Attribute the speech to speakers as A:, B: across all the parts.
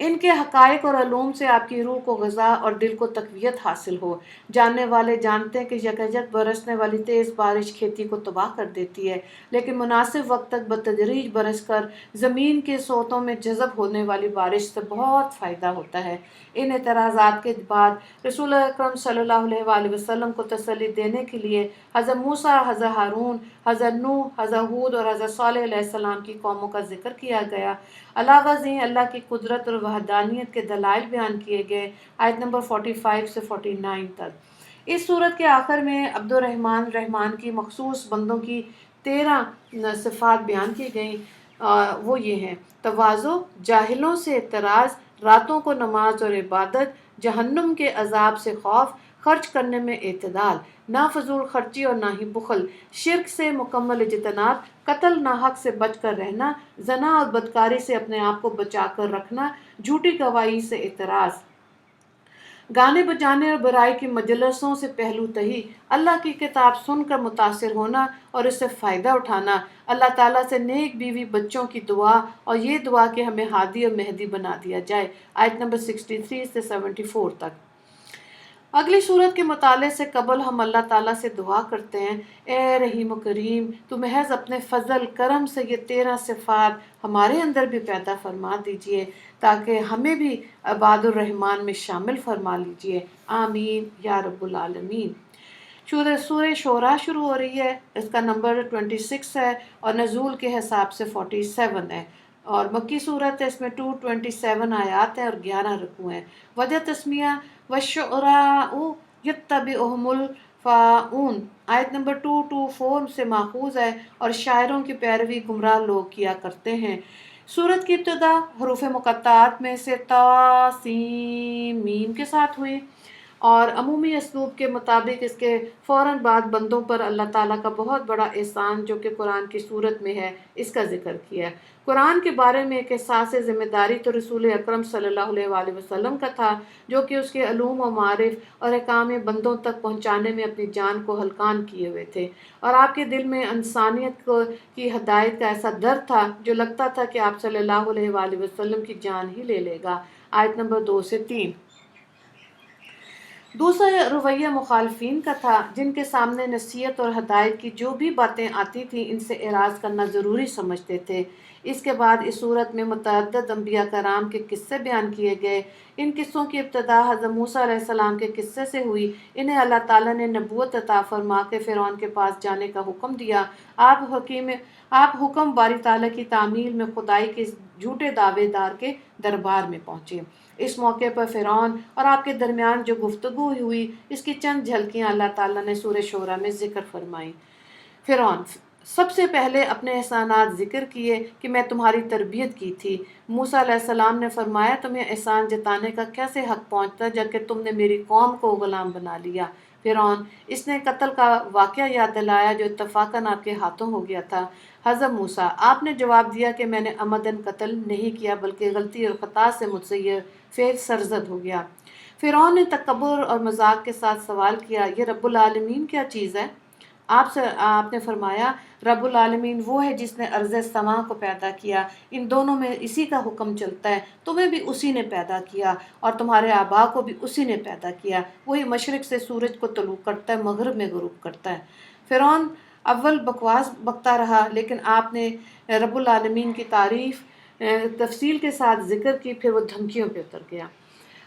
A: ان کے حقائق اور علوم سے آپ کی روح کو غذا اور دل کو تقویت حاصل ہو۔ جاننے والے جانتے ہیں کہ یکایک برسنے والی تیز بارش کھیتی کو تباہ کر دیتی ہے، لیکن مناسب وقت تک بتدریج برس کر زمین کے سوتوں میں جذب ہونے والی بارش سے بہت فائدہ ہوتا ہے۔ ان اعتراضات کے بعد رسول اکرم صلی اللہ علیہ وآلہ وسلم کو تسلی دینے کے لیے حضرت موسیٰ، حضرت ہارون، حضرت نوح، حضرت ہود اور حضرت صالح علیہ السلام کی قوموں کا ذکر کیا گیا۔ علاوہ ازیں اللہ کی قدرت اور وحدانیت کے دلائل بیان کیے گئے، آیت نمبر 45 سے 49 تک۔ اس صورت کے آخر میں عبد الرحمن رحمان کی مخصوص بندوں کی 13 صفات بیان کی گئیں۔ وہ یہ ہیں: تواضع، جاہلوں سے اعتراض، راتوں کو نماز اور عبادت، جہنم کے عذاب سے خوف، خرچ کرنے میں اعتدال، نہ فضول خرچی اور نہ ہی بخل، شرک سے مکمل اجتناب، قتل ناحق سے بچ کر رہنا، زنا اور بدکاری سے اپنے آپ کو بچا کر رکھنا، جھوٹی گواہی سے اعتراض، گانے بجانے اور برائی کی مجلسوں سے پہلو تہی، اللہ کی کتاب سن کر متاثر ہونا اور اس سے فائدہ اٹھانا، اللہ تعالیٰ سے نیک بیوی بچوں کی دعا اور یہ دعا کہ ہمیں ہادی اور مہدی بنا دیا جائے، آیت نمبر 63 سے 74 تک۔ اگلی صورت کے مطالعے سے قبل ہم اللہ تعالیٰ سے دعا کرتے ہیں: اے رحیم و کریم، تو محض اپنے فضل کرم سے یہ 13 صفات ہمارے اندر بھی پیدا فرما دیجئے تاکہ ہمیں بھی عباد الرحمن میں شامل فرما لیجئے، آمین یا رب العالمین۔ سورہ شعراء شروع ہو رہی ہے، اس کا نمبر 26 ہے اور نزول کے حساب سے 47 ہے، اور مکی صورت ہے، اس میں 227 آیات ہیں اور 11 رکوع ہیں۔ وجہ تسمیہ: وَالشُّعَرَاءُ يَتَّبِعُهُمُ الْغَاوُونَ، آیت نمبر 224 سے ماخوذ ہے، اور شاعروں کی پیروی گمراہ لوگ کیا کرتے ہیں۔ سورت کی ابتدا حروف مقطعات میں سے تا سین میم کے ساتھ ہوئی، اور عمومی اسلوب کے مطابق اس کے فوراً بعد بندوں پر اللہ تعالیٰ کا بہت بڑا احسان جو کہ قرآن کی صورت میں ہے، اس کا ذکر کیا ہے۔ قرآن کے بارے میں ایک احساس ذمہ داری تو رسول اکرم صلی اللہ علیہ وآلہ وسلم کا تھا، جو کہ اس کے علوم و معارف اور احکام بندوں تک پہنچانے میں اپنی جان کو ہلکان کیے ہوئے تھے، اور آپ کے دل میں انسانیت کی ہدایت کا ایسا درد تھا جو لگتا تھا کہ آپ صلی اللہ علیہ وآلہ وسلم کی جان ہی لے لے گا، آیت نمبر 2 سے 3۔ دوسرا رویہ مخالفین کا تھا، جن کے سامنے نصیحت اور ہدایت کی جو بھی باتیں آتی تھیں ان سے اعراض کرنا ضروری سمجھتے تھے۔ اس کے بعد اس صورت میں متعدد انبیاء کرام کے قصے بیان کیے گئے۔ ان قصوں کی ابتدا حضرت موسیٰ علیہ السلام کے قصے سے ہوئی۔ انہیں اللہ تعالیٰ نے نبوت عطا فرما کے فرعون کے پاس جانے کا حکم دیا۔ آپ حکم باری تعالیٰ کی تعمیل میں خدائی کے جھوٹے دعوے دار کے دربار میں پہنچے۔ اس موقع پر فرعون اور آپ کے درمیان جو گفتگو ہوئی، اس کی چند جھلکیاں اللہ تعالیٰ نے سورہ شعراء میں ذکر فرمائیں۔ فرعون سب سے پہلے اپنے احسانات ذکر کیے کہ میں تمہاری تربیت کی تھی۔ موسیٰ علیہ السلام نے فرمایا تمہیں احسان جتانے کا کیسے حق پہنچتا جبکہ تم نے میری قوم کو غلام بنا لیا۔ فرعون اس نے قتل کا واقعہ یاد دلایا جو اتفاقاً آپ کے ہاتھوں ہو گیا تھا۔ حضرت موسیٰ، آپ نے جواب دیا کہ میں نے عمداً قتل نہیں کیا بلکہ غلطی اور خطا سے مجھ سے یہ فعل سرزد ہو گیا۔ فرعون نے تکبر اور مذاق کے ساتھ سوال کیا، یہ رب العالمین کیا چیز ہے؟ آپ نے فرمایا، رب العالمین وہ ہے جس نے ارض سماء کو پیدا کیا، ان دونوں میں اسی کا حکم چلتا ہے، تمہیں بھی اسی نے پیدا کیا اور تمہارے آباء کو بھی اسی نے پیدا کیا، وہی مشرق سے سورج کو طلوع کرتا ہے، مغرب میں غروب کرتا ہے۔ فرعون اول بکواس بکتا رہا، لیکن آپ نے رب العالمین کی تعریف تفصیل کے ساتھ ذکر کی، پھر وہ دھمکیوں پہ اتر گیا۔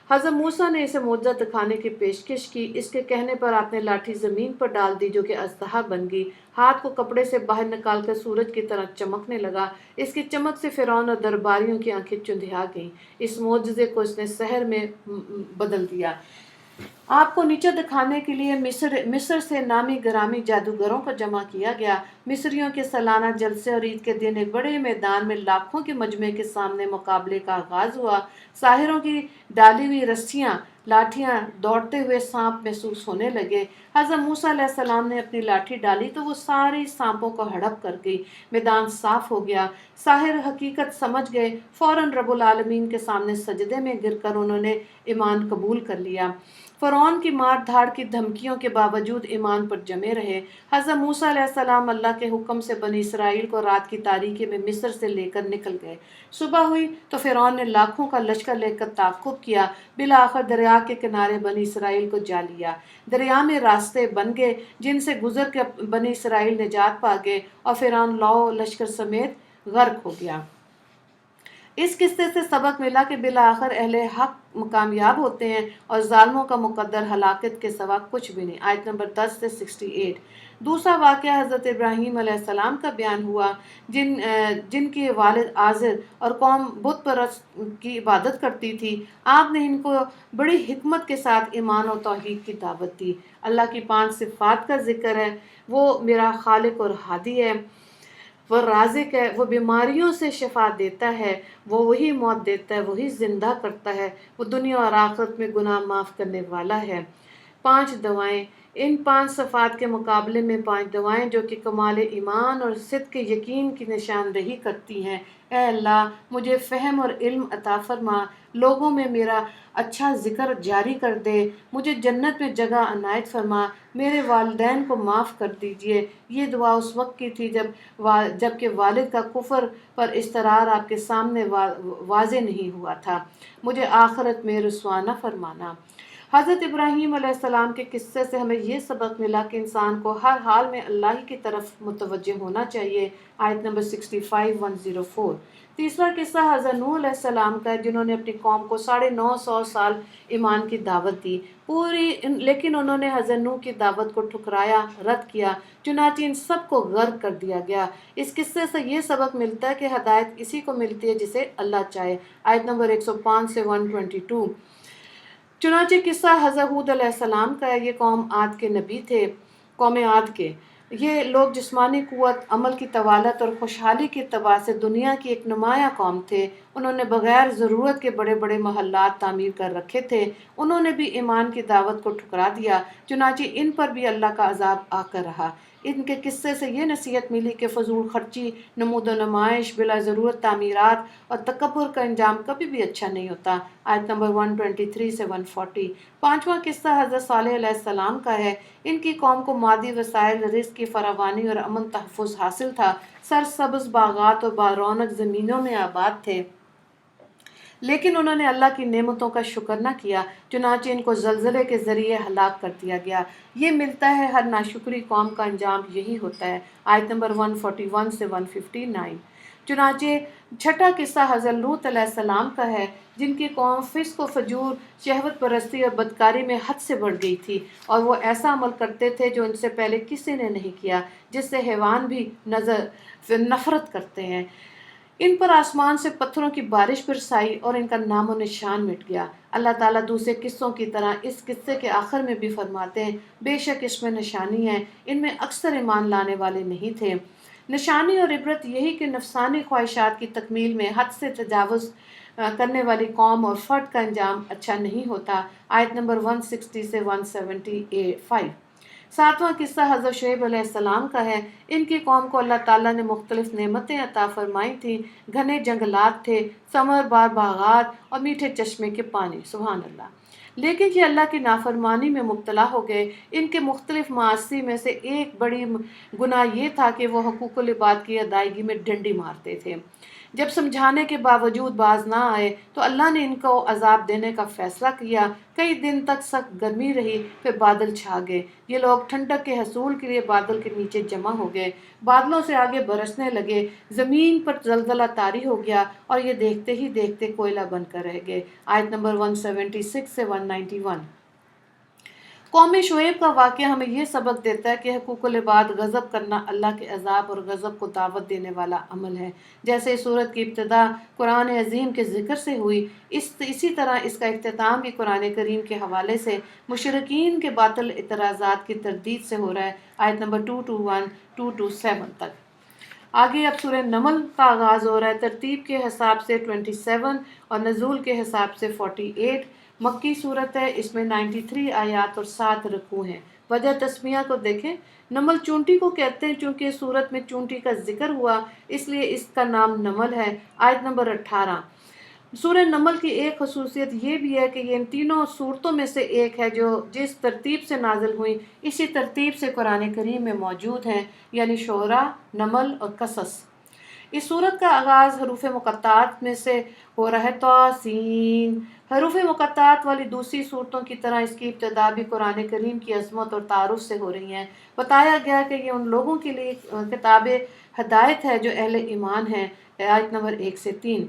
A: حضرت موسیٰ نے اسے معجزہ دکھانے کی پیشکش کی، اس کے کہنے پر آپ نے لاٹھی زمین پر ڈال دی جو کہ اژدہا بن گئی، ہاتھ کو کپڑے سے باہر نکال کر سورج کی طرح چمکنے لگا، اس کی چمک سے فرعون اور درباریوں کی آنکھیں چندھیا گئیں۔ اس معجزے کو اس نے سحر میں بدل دیا۔ آپ کو نیچے دکھانے کے لیے مصر سے نامی گرامی جادوگروں کو جمع کیا گیا۔ مصریوں کے سالانہ جلسے اور عید کے دن ایک بڑے میدان میں لاکھوں کے مجمع کے سامنے مقابلے کا آغاز ہوا۔ ساحروں کی ڈالی ہوئی رسیاں، لاٹھیاں، دوڑتے ہوئے سانپ محسوس ہونے لگے۔ حضرت موسیٰ علیہ السلام نے اپنی لاٹھی ڈالی تو وہ ساری سانپوں کو ہڑپ کر گئی، میدان صاف ہو گیا۔ ساحر حقیقت سمجھ گئے، فوراً رب العالمین کے سامنے سجدے میں گر کر انہوں نے ایمان قبول کر لیا۔ فرعون کی مار دھاڑ کی دھمکیوں کے باوجود ایمان پر جمے رہے۔ حضرت موسیٰ علیہ السلام اللہ کے حکم سے بنی اسرائیل کو رات کی تاریکی میں مصر سے لے کر نکل گئے۔ صبح ہوئی تو فرعون نے لاکھوں کا لشکر لے کر تعاقب کیا، بالآخر دریا کے کنارے بنی اسرائیل کو جا لیا۔ دریا میں راستے بن گئے جن سے گزر کے بنی اسرائیل نجات پا گئے اور فرعون لاؤ لشکر سمیت غرق ہو گیا۔ اس قصے سے سبق ملا کہ بالآخر اہل حق کامیاب ہوتے ہیں اور ظالموں کا مقدر ہلاکت کے سوا کچھ بھی نہیں۔ آیت نمبر 10 سے 68۔ دوسرا واقعہ حضرت ابراہیم علیہ السلام کا بیان ہوا، جن کے والد آزر اور قوم بت پرست کی عبادت کرتی تھی۔ آپ نے ان کو بڑی حکمت کے ساتھ ایمان اور توحید کی دعوت دی۔ اللہ کی 5 صفات کا ذکر ہے۔ وہ میرا خالق اور ہادی ہے، وہ رازق ہے، وہ بیماریوں سے شفا دیتا ہے، وہ وہی موت دیتا ہے، وہی زندہ کرتا ہے، وہ دنیا اور آخرت میں گناہ معاف کرنے والا ہے۔ 5 دعائیں، ان 5 صفات کے مقابلے میں 5 دعائیں جو کہ کمال ایمان اور صدق یقین کی نشاندہی کرتی ہیں۔ اے اللہ مجھے فہم اور علم عطا فرما، لوگوں میں میرا اچھا ذکر جاری کر دے، مجھے جنت میں جگہ عنایت فرما، میرے والدین کو معاف کر دیجئے۔ یہ دعا اس وقت کی تھی جب کہ والد کا کفر پر اصرار آپ کے سامنے واضح نہیں ہوا تھا۔ مجھے آخرت میں رسوا نہ فرمانا۔ حضرت ابراہیم علیہ السلام کے قصے سے ہمیں یہ سبق ملا کہ انسان کو ہر حال میں اللہ ہی کی طرف متوجہ ہونا چاہیے۔ آیت نمبر 65-104۔ تیسرا قصہ حضرت نوح علیہ السلام کا ہے، جنہوں نے اپنی قوم کو 950 سال ایمان کی دعوت دی لیکن انہوں نے حضرت نوح کی دعوت کو ٹھکرایا، رد کیا، چنانچہ ان سب کو غرق کر دیا گیا۔ اس قصے سے یہ سبق ملتا ہے کہ ہدایت اسی کو ملتی ہے جسے اللہ چاہے۔ آیت نمبر 105 سے 122۔ چنانچہ قصہ حضرت ہود علیہ السلام کا ہے۔ یہ قوم عاد کے نبی تھے، قوم عاد کے۔ یہ لوگ جسمانی قوت، عمل کی طوالت اور خوشحالی کے اعتبار سے دنیا کی ایک نمایاں قوم تھے۔ انہوں نے بغیر ضرورت کے بڑے بڑے محلات تعمیر کر رکھے تھے۔ انہوں نے بھی ایمان کی دعوت کو ٹھکرا دیا، چنانچہ ان پر بھی اللہ کا عذاب آ کر رہا۔ ان کے قصے سے یہ نصیحت ملی کہ فضول خرچی، نمود و نمائش، بلا ضرورت تعمیرات اور تکبر کا انجام کبھی بھی اچھا نہیں ہوتا۔ آیت نمبر 123 سے 140۔ پانچواں قصہ حضرت صالح علیہ السلام کا ہے۔ ان کی قوم کو مادی وسائل، رزق کی فراوانی اور امن تحفظ حاصل تھا۔ سرسبز باغات اور بارونق زمینوں میں آباد تھے، لیکن انہوں نے اللہ کی نعمتوں کا شکر نہ کیا، چنانچہ ان کو زلزلے کے ذریعے ہلاک کر دیا گیا۔ یہ ملتا ہے ہر ناشکری قوم کا انجام یہی ہوتا ہے۔ آیت نمبر 141 سے 159۔ چنانچہ چھٹا قصہ حضرت لوط علیہ السلام کا ہے، جن کی قوم فسق و فجور، شہوت پرستی اور بدکاری میں حد سے بڑھ گئی تھی، اور وہ ایسا عمل کرتے تھے جو ان سے پہلے کسی نے نہیں کیا، جس سے حیوان بھی نفرت کرتے ہیں۔ ان پر آسمان سے پتھروں کی بارش برسائی اور ان کا نام و نشان مٹ گیا۔ اللہ تعالیٰ دوسرے قصوں کی طرح اس قصے کے آخر میں بھی فرماتے ہیں، بے شک اس میں نشانی ہے، ان میں اکثر ایمان لانے والے نہیں تھے۔ نشانی اور عبرت یہی کہ نفسانی خواہشات کی تکمیل میں حد سے تجاوز کرنے والی قوم اور فرد کا انجام اچھا نہیں ہوتا۔ آیت نمبر 160 سے 175۔ ساتواں قصہ حضرت شعیب علیہ السلام کا ہے۔ ان کی قوم کو اللہ تعالیٰ نے مختلف نعمتیں عطا فرمائی تھیں، گھنے جنگلات تھے، ثمر بار باغات اور میٹھے چشمے کے پانی، سبحان اللہ، لیکن یہ اللہ کی نافرمانی میں مبتلا ہو گئے۔ ان کے مختلف معاصی میں سے ایک بڑی گناہ یہ تھا کہ وہ حقوق العباد کی ادائیگی میں ڈنڈی مارتے تھے۔ جب سمجھانے کے باوجود باز نہ آئے تو اللہ نے ان کو عذاب دینے کا فیصلہ کیا۔ کئی دن تک سخت گرمی رہی، پھر بادل چھا گئے۔ یہ لوگ ٹھنڈک کے حصول کے لیے بادل کے نیچے جمع ہو گئے، بادلوں سے آگے برسنے لگے، زمین پر زلزلہ طاری ہو گیا اور یہ دیکھتے ہی دیکھتے کوئلہ بن کر رہ گئے۔ آیت نمبر 176 سے 191۔ قوم شعیب کا واقعہ ہمیں یہ سبق دیتا ہے کہ حقوق العباد غضب کرنا اللہ کے عذاب اور غضب کو دعوت دینے والا عمل ہے۔ جیسے اس سورت کی ابتدا قرآن عظیم کے ذکر سے ہوئی، اسی طرح اس کا اختتام بھی قرآن کریم کے حوالے سے مشرکین کے باطل اعتراضات کی تردید سے ہو رہا ہے۔ آیت نمبر 221 227 تک۔ آگے اب سورہ نمل کا آغاز ہو رہا ہے۔ ترتیب کے حساب سے 27 اور نزول کے حساب سے 48۔ مکی صورت ہے، اس میں 93 آیات اور 7 رکوع ہیں۔ وجہ تسمیہ کو دیکھیں، نمل چونٹی کو کہتے ہیں، چونکہ اس صورت میں چونٹی کا ذکر ہوا اس لیے اس کا نام نمل ہے۔ آیت نمبر 18۔ سورہ نمل کی ایک خصوصیت یہ بھی ہے کہ یہ ان تینوں صورتوں میں سے ایک ہے جو جس ترتیب سے نازل ہوئی اسی ترتیب سے قرآن کریم میں موجود ہیں، یعنی شعراء، نمل اور قصص۔ اس صورت کا آغاز حروف مقطعات میں سے ہو رہا ہے، توسین۔ حروف مقطعات والی دوسری صورتوں کی طرح اس کی ابتدا بھی قرآن کریم کی عظمت اور تعارف سے ہو رہی ہیں۔ بتایا گیا کہ یہ ان لوگوں کے لیے کتاب ہدایت ہے جو اہل ایمان ہیں، آیت نمبر 1 سے 3۔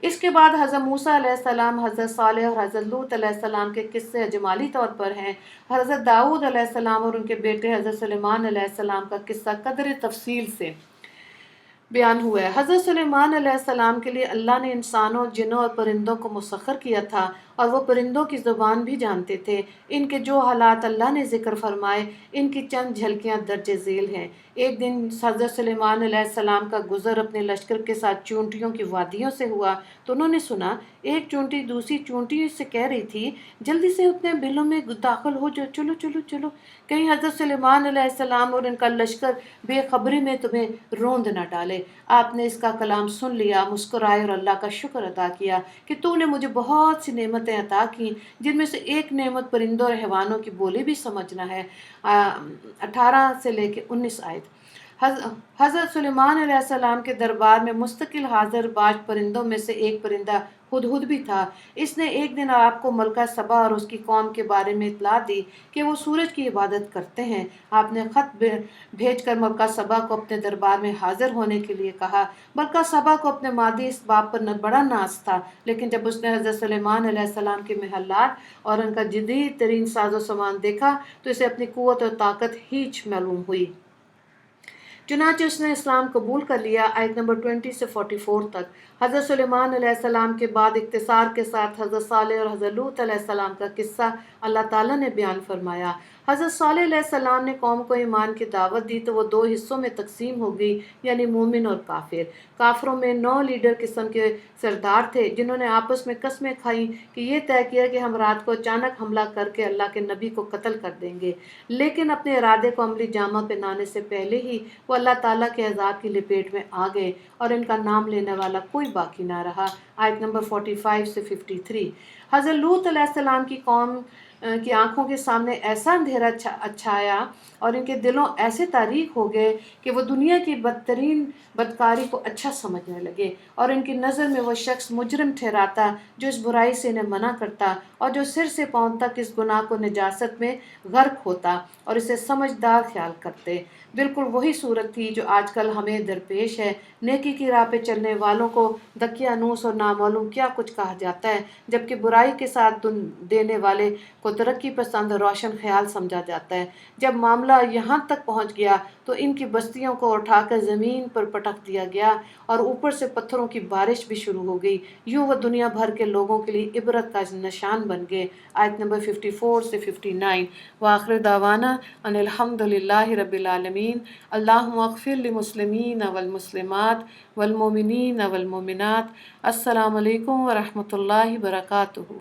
A: اس کے بعد حضرت موسیٰ علیہ السلام، حضرت صالح اور حضرت لوط علیہ السلام کے قصے جمالی طور پر ہیں۔ حضرت داؤد علیہ السلام اور ان کے بیٹے حضرت سلیمان علیہ السلام کا قصہ قدر تفصیل سے بیان ہوا ہے۔ حضرت سلیمان علیہ السلام کے لیے اللہ نے انسانوں، جنوں اور پرندوں کو مسخر کیا تھا، اور وہ پرندوں کی زبان بھی جانتے تھے۔ ان کے جو حالات اللہ نے ذکر فرمائے، ان کی چند جھلکیاں درج ذیل ہیں۔ ایک دن حضرت سلیمان علیہ السلام کا گزر اپنے لشکر کے ساتھ چونٹیوں کی وادیوں سے ہوا تو انہوں نے سنا ایک چونٹی دوسری چونٹی سے کہہ رہی تھی، جلدی سے اپنے بلوں میں داخل ہو جو، چلو چلو چلو، کہیں حضرت سلیمان علیہ السلام اور ان کا لشکر بے خبری میں تمہیں روند نہ ڈالے۔ آپ نے اس کا کلام سن لیا، مسکرائے اور اللہ کا شکر ادا کیا کہ تو نے مجھے بہت سی نعمتیں عطا کی، جن میں سے ایک نعمت پرندوں اور حیوانوں کی بولی بھی سمجھنا ہے۔ 18 سے لے کے 19 آیت۔ حضرت سلیمان علیہ السلام کے دربار میں مستقل حاضر باش پرندوں میں سے ایک پرندہ ہدہد بھی تھا۔ اس نے ایک دن آپ کو ملکہ سبا اور اس کی قوم کے بارے میں اطلاع دی کہ وہ سورج کی عبادت کرتے ہیں۔ آپ نے خط بھیج کر ملکہ سبا کو اپنے دربار میں حاضر ہونے کے لیے کہا۔ ملکہ سبا کو اپنے مادی اس بات پر بڑا ناز تھا، لیکن جب اس نے حضرت سلیمان علیہ السلام کے محلات اور ان کا جدید ترین ساز و سامان دیکھا تو اسے اپنی قوت اور طاقت ہیچ معلوم ہوئی۔ چنانچہ اس نے اسلام قبول کر لیا۔ آیت نمبر 20 سے 44 تک۔ حضرت سلیمان علیہ السلام کے بعد اختصار کے ساتھ حضرت صالح اور حضرت لوط علیہ السلام کا قصہ اللہ تعالیٰ نے بیان فرمایا۔ حضرت صالح علیہ السلام نے قوم کو ایمان کی دعوت دی تو وہ 2 حصوں میں تقسیم ہو گئی، یعنی مومن اور کافر۔ کافروں میں 9 لیڈر قسم کے سردار تھے جنہوں نے آپس میں قسمیں کھائیں کہ یہ طے کیا کہ ہم رات کو اچانک حملہ کر کے اللہ کے نبی کو قتل کر دیں گے، لیکن اپنے ارادے کو عملی جامہ پہنانے سے پہلے ہی وہ اللہ تعالیٰ کے عذاب کی لپیٹ میں آ گئے اور ان کا نام لینے والا کوئی باقی نہ رہا۔ آیت نمبر 45 سے 53۔ حضرت لوط علیہ السلام کی قوم کی آنکھوں کے سامنے ایسا اندھیرا چھایا اور ان کے دلوں ایسے تاریک ہو گئے کہ وہ دنیا کی بدترین بدکاری کو اچھا سمجھنے لگے، اور ان کی نظر میں وہ شخص مجرم ٹھہراتا جو اس برائی سے انہیں منع کرتا اور جو سر سے پاؤں تک اس گناہ کو نجاست میں غرق ہوتا اور اسے سمجھدار خیال کرتے۔ بالکل وہی صورت تھی جو آج کل ہمیں درپیش ہے۔ نیکی کی راہ پہ چلنے والوں کو دقیانوس اور نامعلوم کیا کچھ کہا جاتا ہے، جبکہ برائی کے ساتھ دینے والے کو ترقی پسند اور روشن خیال سمجھا جاتا ہے۔ جب معاملہ یہاں تک پہنچ گیا تو ان کی بستیوں کو اٹھا کر زمین پر پٹک دیا گیا اور اوپر سے پتھروں کی بارش بھی شروع ہو گئی۔ یوں وہ دنیا بھر کے لوگوں کے لیے عبرت کا نشان بن گئے۔ آیت نمبر 54 سے 59۔ وآخر دعوانا ان الحمد للہ رب العالمین۔ اللہم اغفر للمسلمین والمسلمات والمؤمنین والمؤمنات۔ السلام علیکم ورحمۃ اللہ وبرکاتہ۔